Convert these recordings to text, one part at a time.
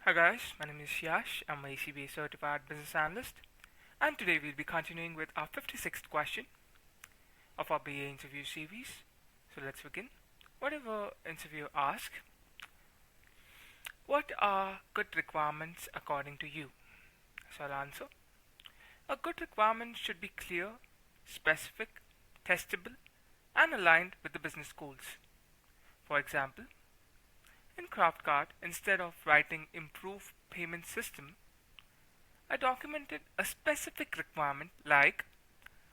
Hi guys, my name is Yash. I'm a ACBA certified business analyst, and today we'll be continuing with our 56th question of our BA interview series. So let's begin. Whatever interviewer asks, what are good requirements according to you? So I'll answer. A good requirement should be clear, specific, testable, and aligned with the business goals. For example, in CraftCart, instead of writing improve payment system, I documented a specific requirement like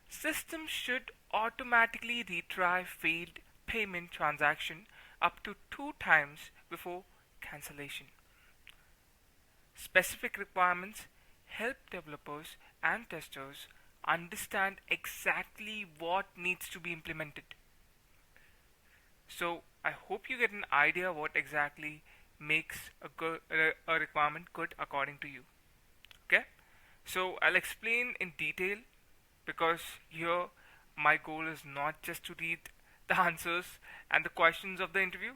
system should automatically retry failed payment transaction up to 2 times before cancellation. Specific requirements help developers and testers understand exactly what needs to be implemented. So I hope you get an idea what exactly makes a requirement good according to you. Okay? So I'll explain in detail because here my goal is not just to read the answers and the questions of the interview.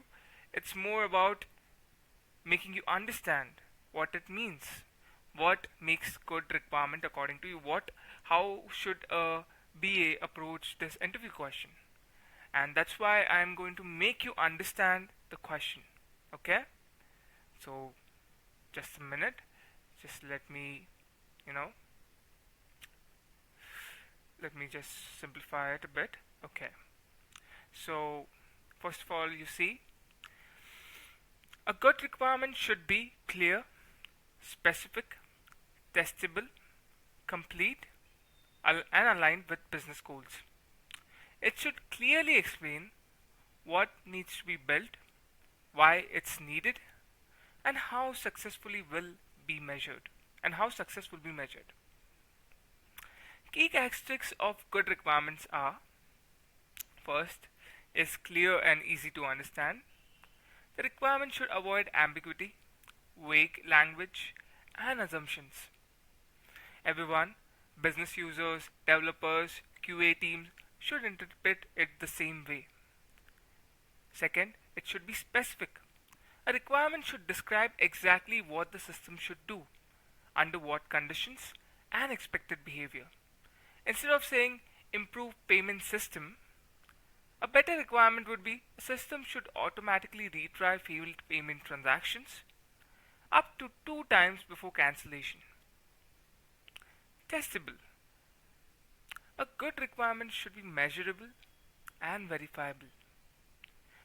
It's more about making you understand what it means, what makes good requirement according to you, how should a BA approach this interview question. And that's why I'm going to make you understand the question. Okay? So just a minute. Just you know, let me just simplify it a bit. Okay. So first of all, you see, a good requirement should be clear, specific, testable, complete, and aligned with business goals. It should clearly explain what needs to be built, why it's needed, and how successfully will be measured. And how success will be measured. Key characteristics of good requirements are: first is clear and easy to understand. The requirement should avoid ambiguity, vague language, and assumptions. Everyone, business users, developers, QA teams, should interpret it the same way. Second, it should be specific. A requirement should describe exactly what the system should do, under what conditions, and expected behavior. Instead of saying improve payment system, a better requirement would be a system should automatically retry failed payment transactions up to 2 times before cancellation. Testable. A good requirement should be measurable and verifiable.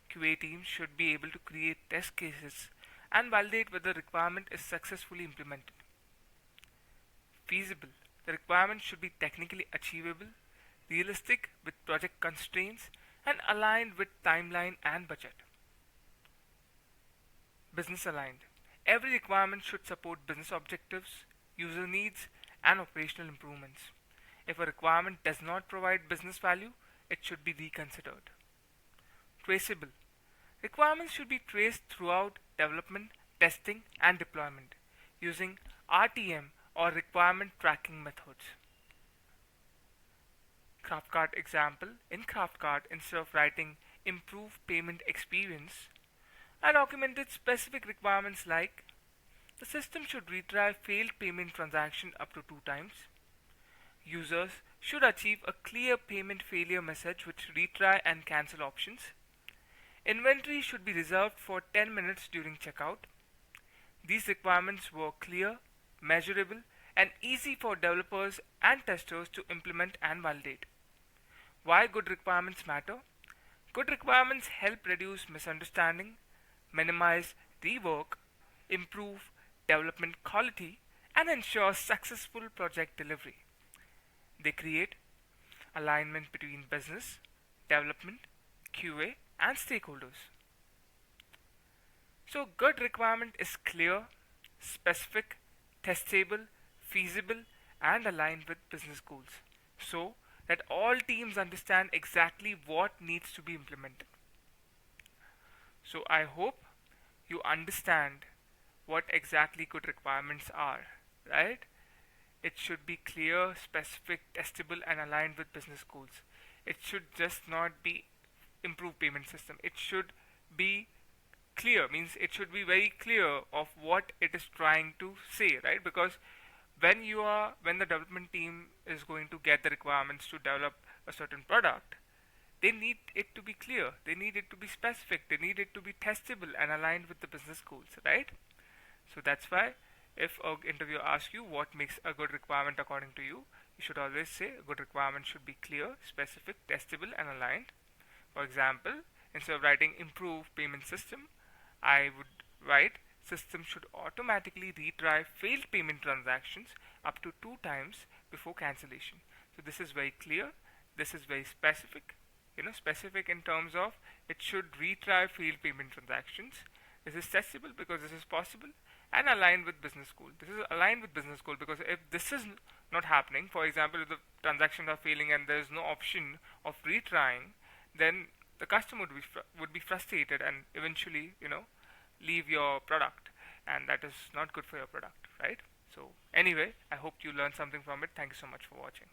QA teams should be able to create test cases and validate whether the requirement is successfully implemented. Feasible. The requirement should be technically achievable, realistic with project constraints, and aligned with timeline and budget. Business aligned. Every requirement should support business objectives, user needs, and operational improvements. If a requirement does not provide business value, it should be reconsidered. Traceable. Requirements should be traced throughout development, testing, and deployment using RTM or requirement tracking methods. CraftCart example. In CraftCart, instead of writing improve payment experience, I documented specific requirements like the system should retry failed payment transaction up to 2 times. Users should achieve a clear payment failure message with retry and cancel options. Inventory should be reserved for 10 minutes during checkout. These requirements were clear, measurable, and easy for developers and testers to implement and validate. Why good requirements matter? Good requirements help reduce misunderstanding, minimize rework, improve development quality, and ensure successful project delivery. They create alignment between business, development, QA, and stakeholders. So, good requirement is clear, specific, testable, feasible, and aligned with business goals, so that all teams understand exactly what needs to be implemented. So, I hope you understand what exactly good requirements are, right? It should be clear, specific, testable, and aligned with business goals. It should just not be improved payment system. It should be clear, means it should be very clear of what it is trying to say, right? Because when the development team is going to get the requirements to develop a certain product, they need it to be clear, they need it to be specific, they need it to be testable and aligned with the business goals, right? So that's why if an interviewer asks you what makes a good requirement according to you, you should always say a good requirement should be clear, specific, testable and aligned. For example, instead of writing improve payment system, I would write system should automatically retry failed payment transactions up to 2 times before cancellation. So this is very clear, this is very specific, specific in terms of it should retry failed payment transactions. This is testable because this is possible, and aligned with business goal. This is aligned with business goal because if this is not happening, for example, if the transactions are failing and there is no option of retrying, then the customer would be frustrated and eventually, leave your product, and that is not good for your product, right? So anyway, I hope you learned something from it. Thank you so much for watching.